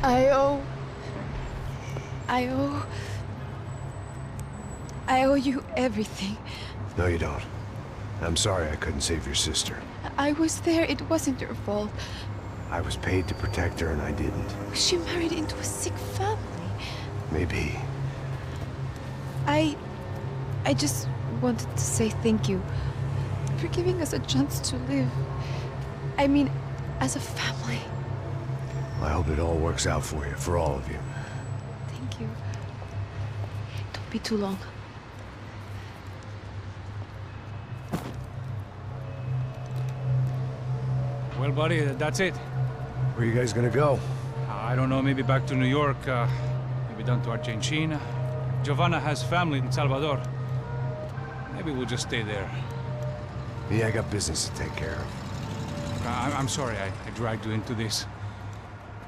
I owe... I owe you everything. No, you don't. I'm sorry I couldn't save your sister. I was there. It wasn't your fault. I was paid to protect her and I didn't. She married into a sick family. Maybe. I just wanted to say thank you for giving us a chance to live. I mean, as a family. I hope it all works out for you, for all of you. Thank you. Don't be too long. Well, buddy, that's it. Where are you guys gonna go? I don't know, maybe back to New York, maybe down to Argentina. Giovanna has family in Salvador. Maybe we'll just stay there. Yeah, I got business to take care of. I'm sorry I dragged you into this.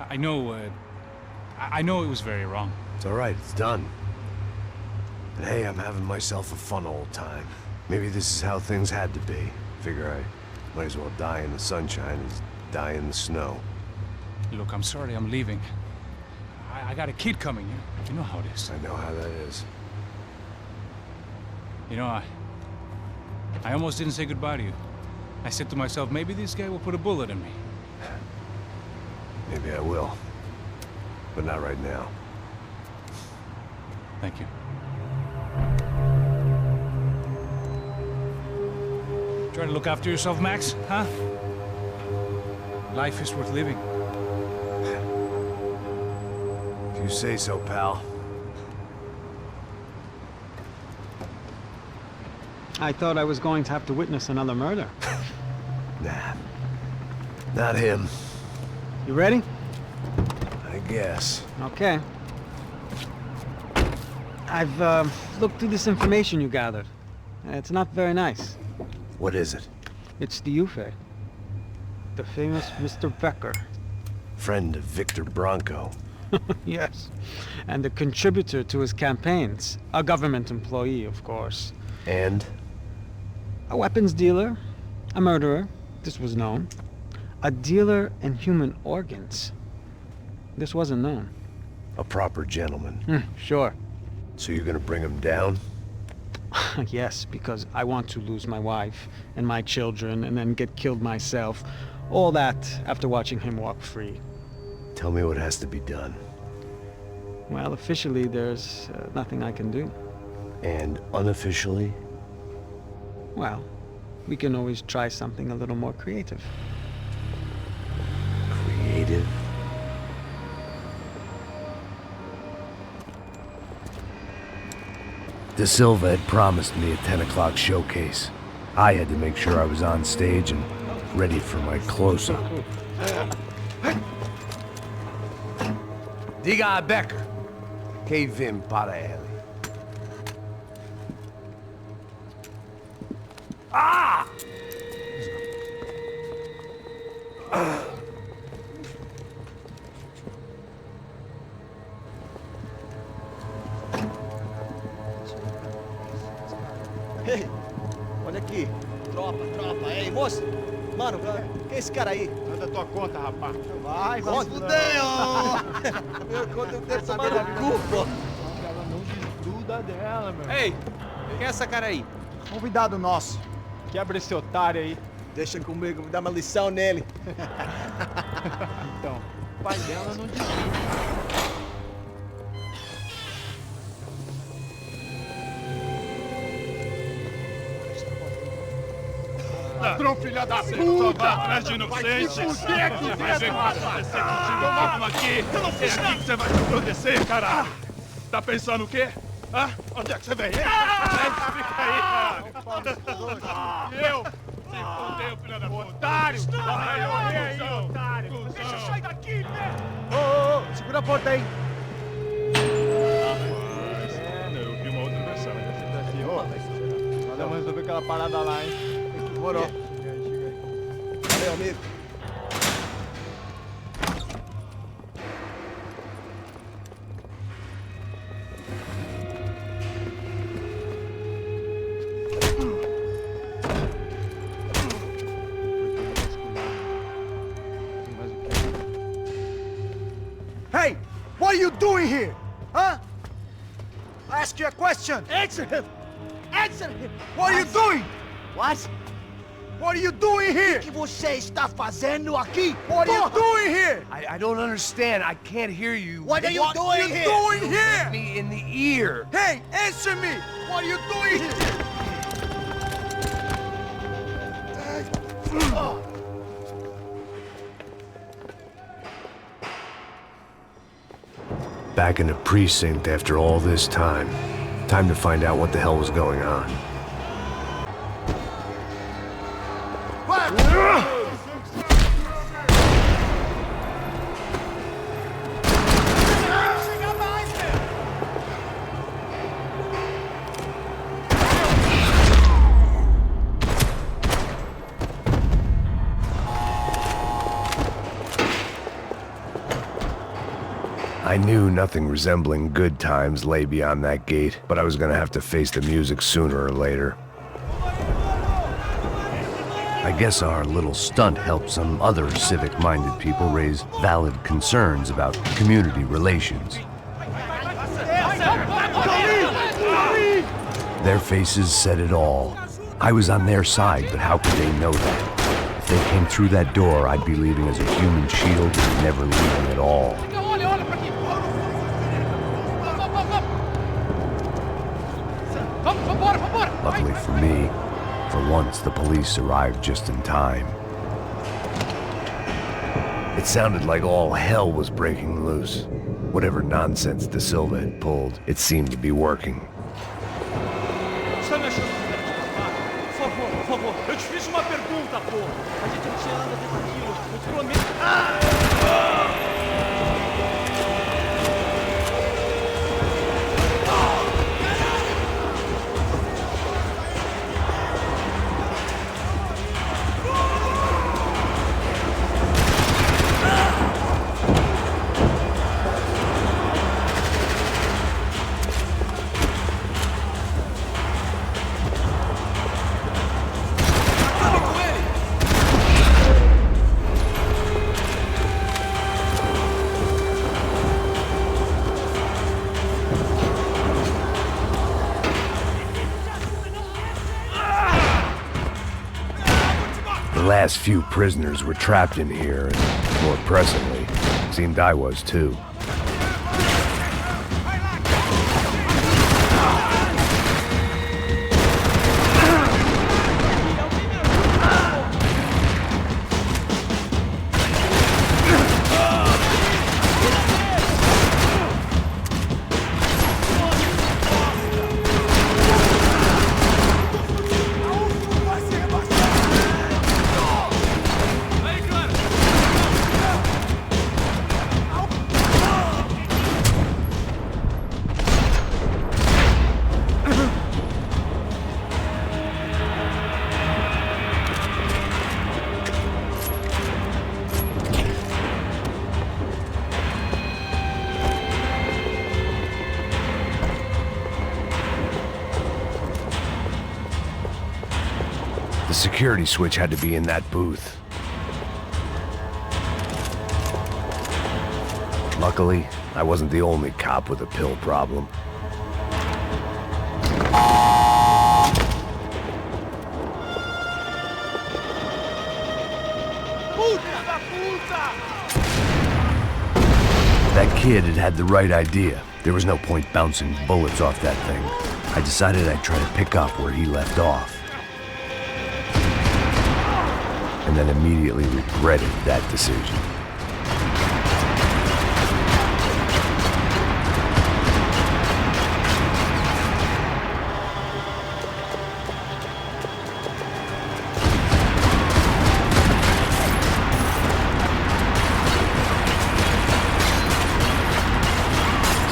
I know it was very wrong. It's all right, it's done. And hey, I'm having myself a fun old time. Maybe this is how things had to be. Figure I might as well die in the sunshine as die in the snow. Look, I'm sorry I'm leaving. I got a kid coming, you know how it is. I know how that is. You know, I almost didn't say goodbye to you. I said to myself, maybe this guy will put a bullet in me. Maybe I will. But not right now. Thank you. Try to look after yourself, Max, huh? Life is worth living. If you say so, pal. I thought I was going to have to witness another murder. Nah. Not him. You ready? I guess. Okay. I've looked through this information you gathered. It's not very nice. What is it? It's the Ufe. The famous Mr. Becker. Friend of Victor Bronco. Yes. And a contributor to his campaigns. A government employee, of course. And? A weapons dealer. A murderer. This was known. A dealer in human organs. This wasn't known. A proper gentleman. Sure. So you're gonna bring him down? Yes, because I want to lose my wife and my children and then get killed myself. All that after watching him walk free. Tell me what has to be done. Well, officially there's nothing I can do. And unofficially? Well, we can always try something a little more creative. Creative? De Silva had promised me a 10 o'clock showcase. I had to make sure I was on stage and ready for my close-up. Diga a Becker. Que vim para ele. Ah! Ei, olha aqui. Tropa. Ei, moço. Mano, quem é esse cara aí? Manda tua conta, rapaz. Vai fuder, ó! Meu conta eu quero tomar no cu, pô. Ela não desgruda dela, meu. Ei, quem é essa cara aí? Convidado nosso. Quebra esse otário aí. Deixa comigo, vou dar uma lição nele. Então, o pai dela não desgruda. Ladrão, filha da puta! Só vai atrás de inocente! Por que aqui dentro, rapaz? Vamos aqui! Eu não fiz nada! Que você vai me proteger, caralho! Tá pensando o quê? Hã? Onde é que você vem? Fica aí, caralho! Eu? Se fodeu, filha da puta! Otário! Vai, aí, otário! Deixa eu sair daqui, né? Ô, segura a porta aí. Eu vi uma outra versão. Vamos resolver aquela parada lá, hein? Demorou. Valeu, amigo. Hey! What are you doing here? Huh? I ask you a question. Answer him. Answer him. What are you doing? What? What are you doing here? O que você está fazendo aqui? What are you doing here? I don't understand. I can't hear you. What are you doing here? What are you doing here? Hit me in the ear. Hey, answer me. What are you doing here? Back in the precinct after all this time. Time to find out what the hell was going on. I knew nothing resembling good times lay beyond that gate, but I was gonna have to face the music sooner or later. I guess our little stunt helped some other civic-minded people raise valid concerns about community relations. Their faces said it all. I was on their side, but how could they know that? If they came through that door, I'd be leaving as a human shield and never leaving at all. Luckily for me, for once the police arrived just in time. It sounded like all hell was breaking loose. Whatever nonsense De Silva had pulled, it seemed to be working. Por favor, eu te fiz uma pergunta, pô. A gente não tinha nada a ver com aquilo. Eu te prometo. The last few prisoners were trapped in here, and more pressingly, it seemed I was too. The security switch had to be in that booth. Luckily, I wasn't the only cop with a pill problem. That kid had had the right idea. There was no point bouncing bullets off that thing. I decided I'd try to pick up where he left off. And then immediately regretted that decision.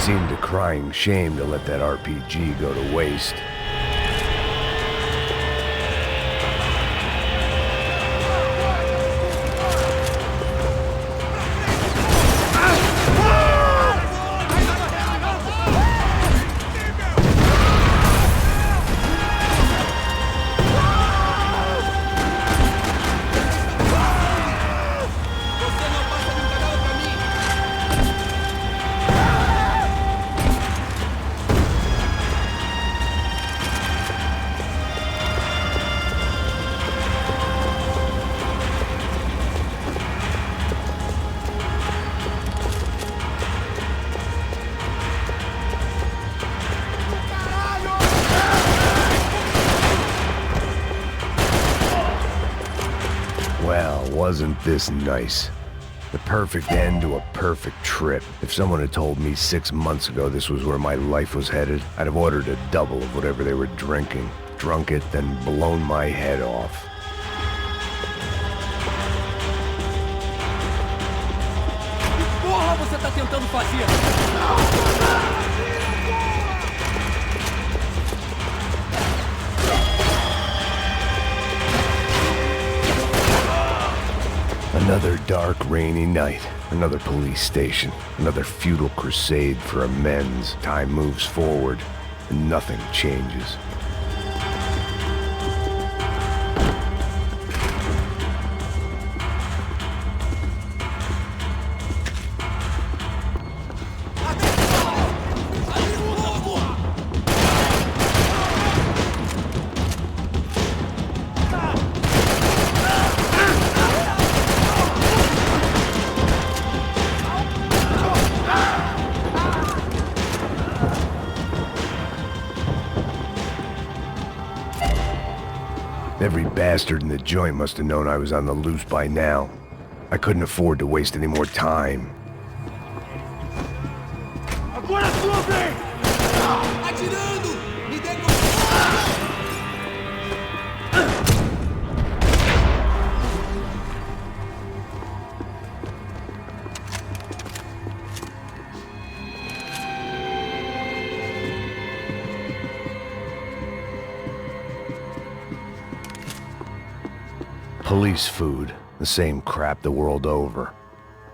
Seemed a crying shame to let that RPG go to waste. wasn't this nice. The perfect end to a perfect trip. If someone had told me 6 months ago this was where my life was headed, I'd have ordered a double of whatever they were drinking, drunk it, then blown my head off. Porra, você tá tentando fazer? Another dark, rainy night. Another police station. Another futile crusade for amends. Time moves forward, and nothing changes. Every bastard in the joint must have known I was on the loose by now. I couldn't afford to waste any more time. Agora é sua vez! Atirando! Me dê Police food, the same crap the world over.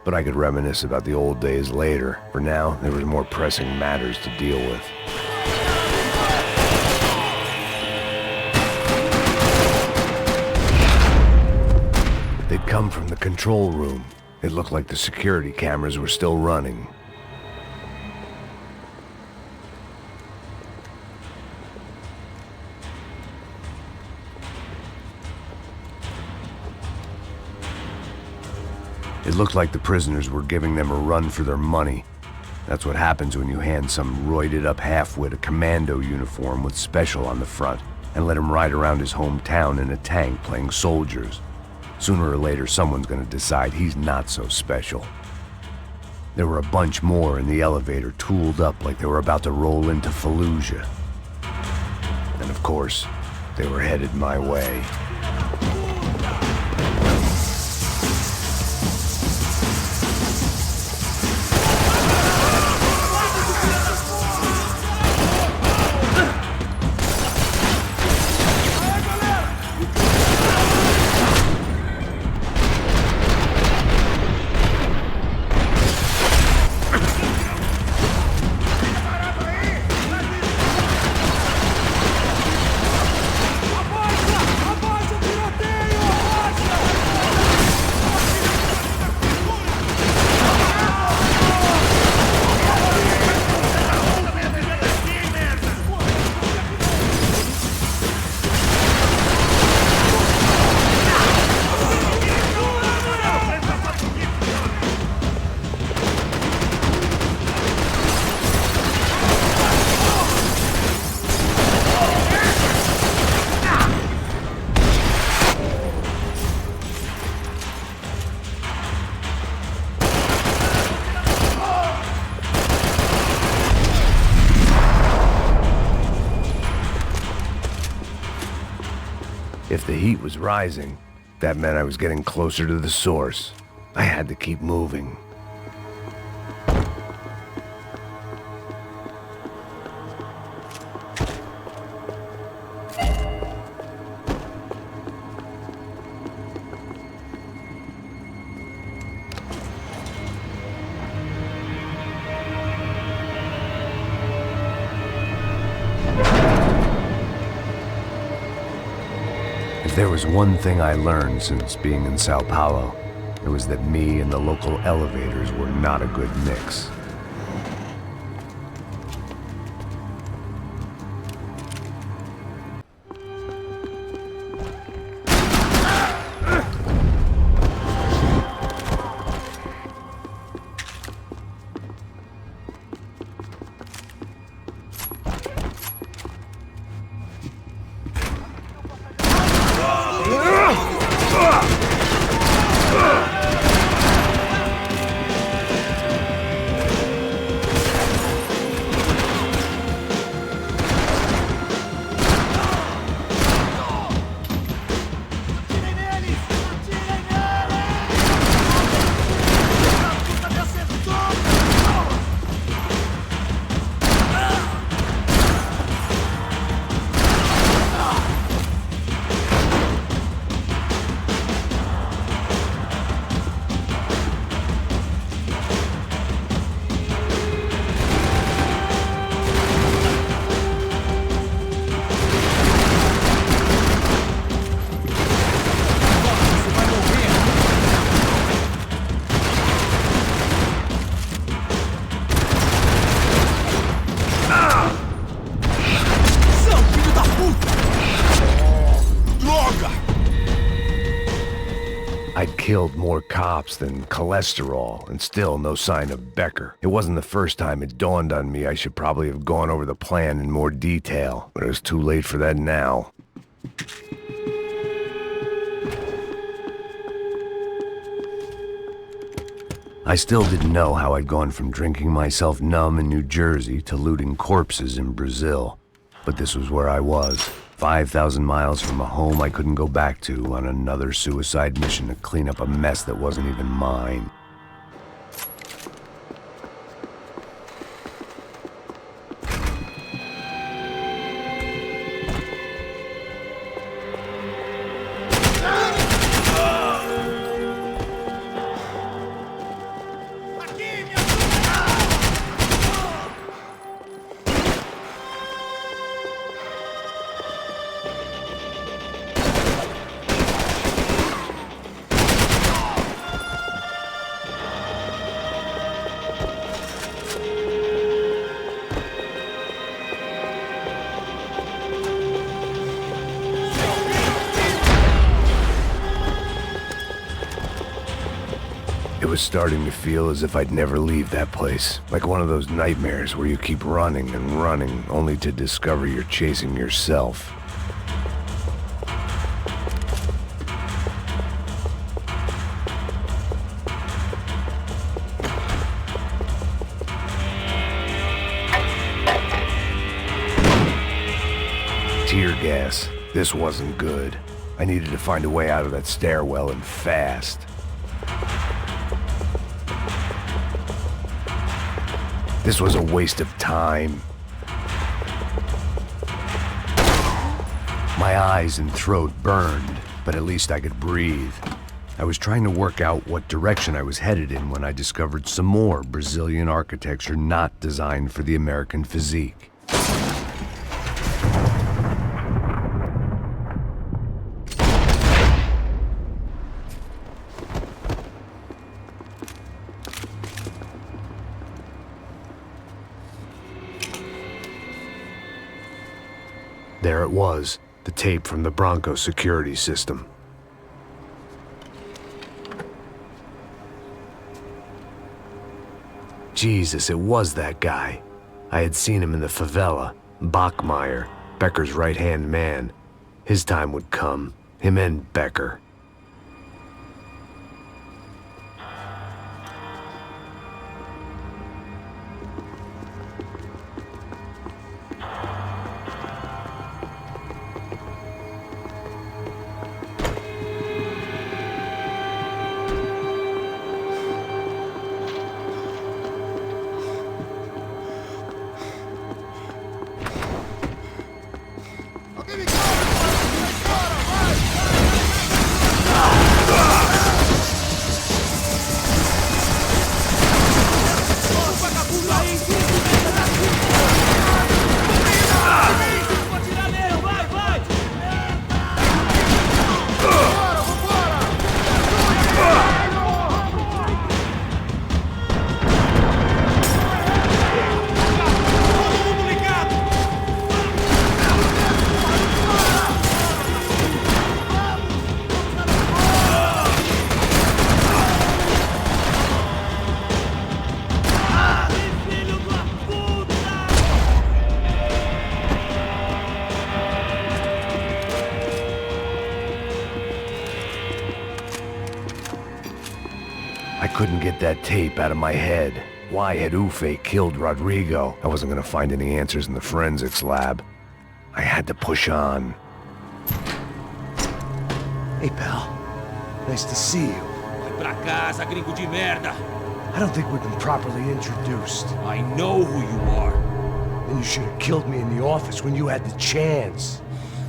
But I could reminisce about the old days later. For now, there was more pressing matters to deal with. They'd come from the control room. It looked like the security cameras were still running. It looked like the prisoners were giving them a run for their money. That's what happens when you hand some roided-up halfwit a commando uniform with special on the front and let him ride around his hometown in a tank playing soldiers. Sooner or later, someone's gonna decide he's not so special. There were a bunch more in the elevator, tooled up like they were about to roll into Fallujah. And of course, they were headed my way. If the heat was rising, that meant I was getting closer to the source. I had to keep moving. If there was one thing I learned since being in Sao Paulo, it was that me and the local elevators were not a good mix. killed more cops than cholesterol, and still no sign of Becker. It wasn't the first time it dawned on me I should probably have gone over the plan in more detail, but it was too late for that now. I still didn't know how I'd gone from drinking myself numb in New Jersey to looting corpses in Brazil. But this was where I was, 5,000 miles from a home I couldn't go back to, on another suicide mission to clean up a mess that wasn't even mine. It was starting to feel as if I'd never leave that place. Like one of those nightmares where you keep running and running, only to discover you're chasing yourself. Tear gas. This wasn't good. I needed to find a way out of that stairwell, and fast. This was a waste of time. My eyes and throat burned, but at least I could breathe. I was trying to work out what direction I was headed in when I discovered some more Brazilian architecture not designed for the American physique. There it was, the tape from the Bronco security system. Jesus, it was that guy. I had seen him in the favela, Bachmeyer, Becker's right-hand man. His time would come, him and Becker. I couldn't get that tape out of my head. Why had Ufe killed Rodrigo? I wasn't gonna find any answers in the forensics lab. I had to push on. Hey, pal. Nice to see you. Vai pra casa, gringo de merda! I don't think we've been properly introduced. I know who you are. Then you should have killed me in the office when you had the chance.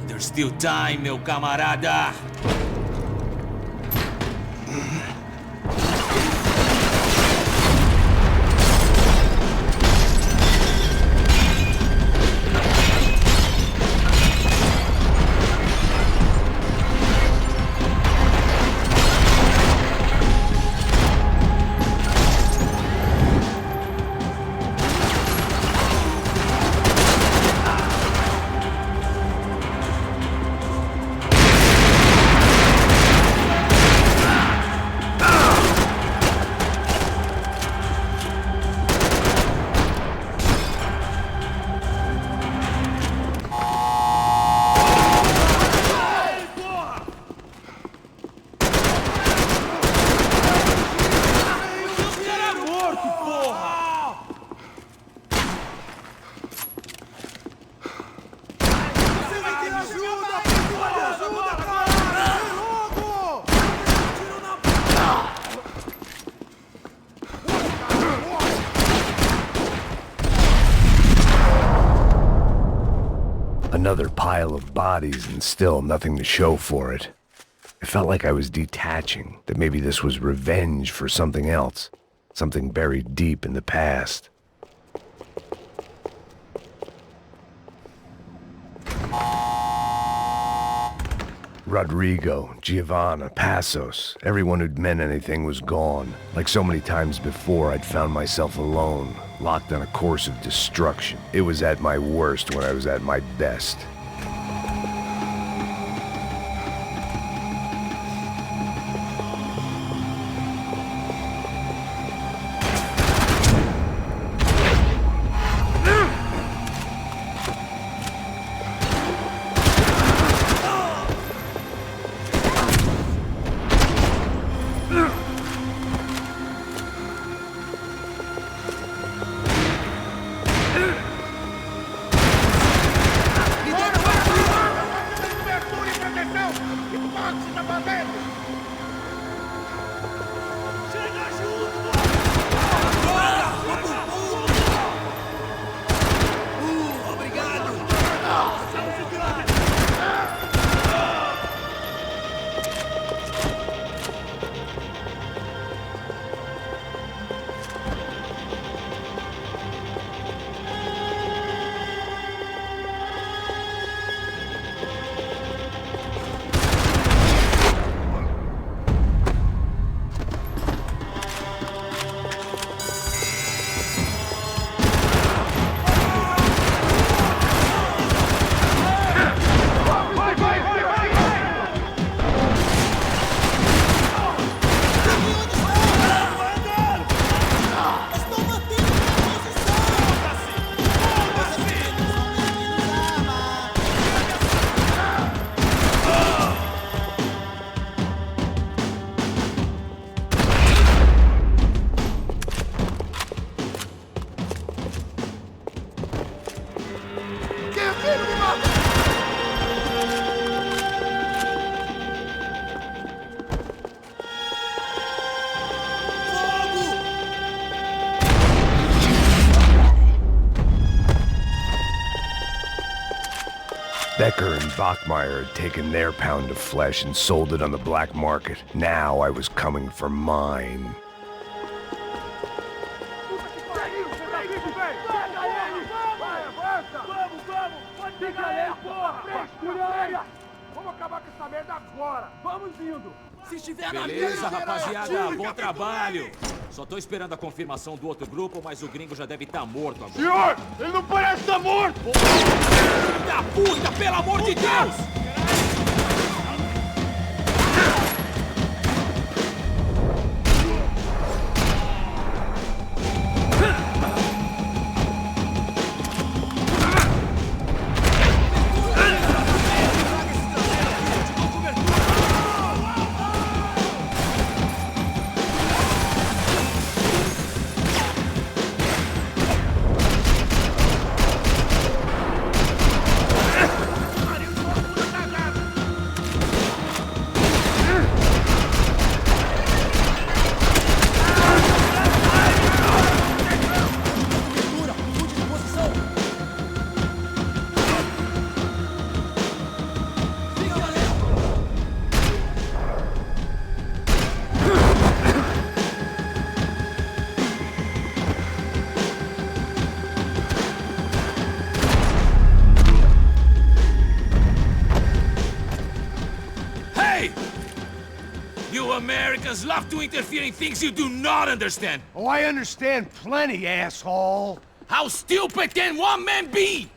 There's still time, meu camarada! Another pile of bodies and still nothing to show for it. It felt like I was detaching, that maybe this was revenge for something else, something buried deep in the past. Rodrigo, Giovanna, Passos, everyone who'd meant anything was gone. Like so many times before, I'd found myself alone, locked on a course of destruction. It was at my worst when I was at my best. Becker and Bachmeyer had taken their pound of flesh and sold it on the black market. Now I was coming for mine. Beleza, rapaziada, bom trabalho. Só tô esperando a confirmação do outro grupo, mas o gringo já deve estar morto agora. Senhor, ele não parece estar morto! Filho da puta, pelo amor de Deus! Americans love to interfere in things you do not understand. Oh, I understand plenty, asshole. How stupid can one man be?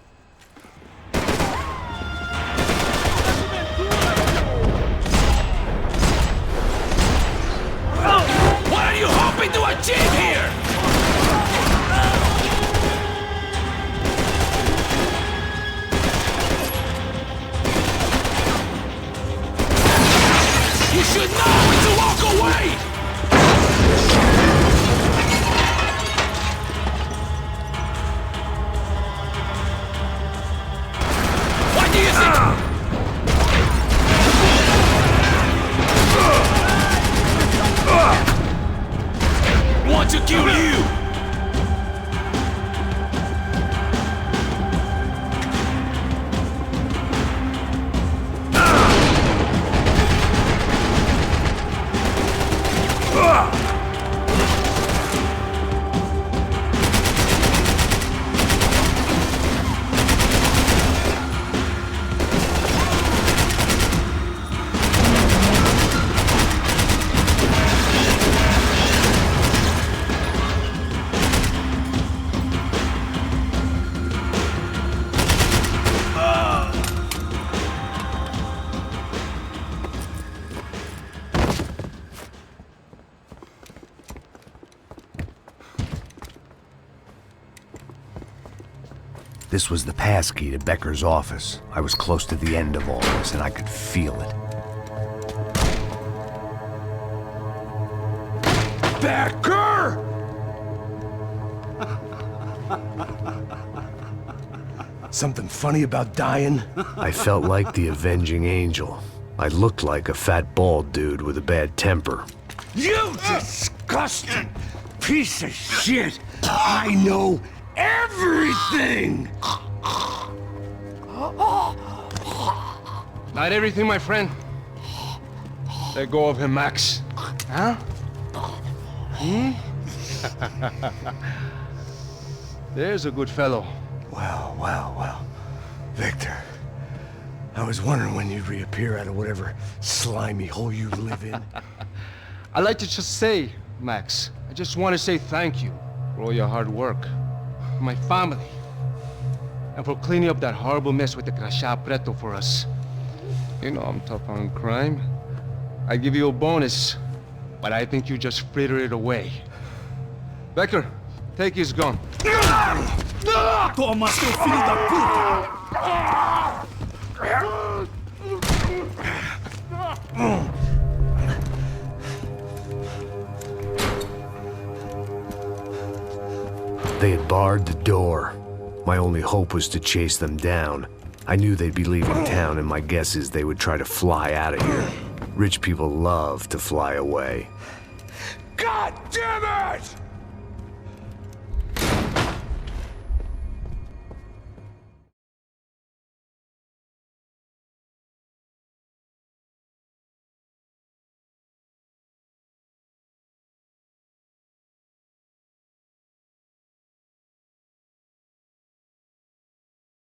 What are you hoping to achieve here? You should know when to walk away! want to kill you! This was the passkey to Becker's office. I was close to the end of all this, and I could feel it. Becker! Something funny about dying? I felt like the avenging angel. I looked like a fat bald dude with a bad temper. You disgusting piece of shit! I know everything! Not everything, my friend. Let go of him, Max. Huh? There's a good fellow. Well. Victor, I was wondering when you'd reappear out of whatever slimy hole you live in. I'd like to just say, Max, I just want to say thank you for all your hard work, for my family, and for cleaning up that horrible mess with the crachá preto for us. You know I'm tough on crime. I give you a bonus, but I think you just fritter it away. Becker, take his gun. Toma, seu filho da puta! They had barred the door. My only hope was to chase them down. I knew they'd be leaving town, and my guess is they would try to fly out of here. Rich people love to fly away. God damn it!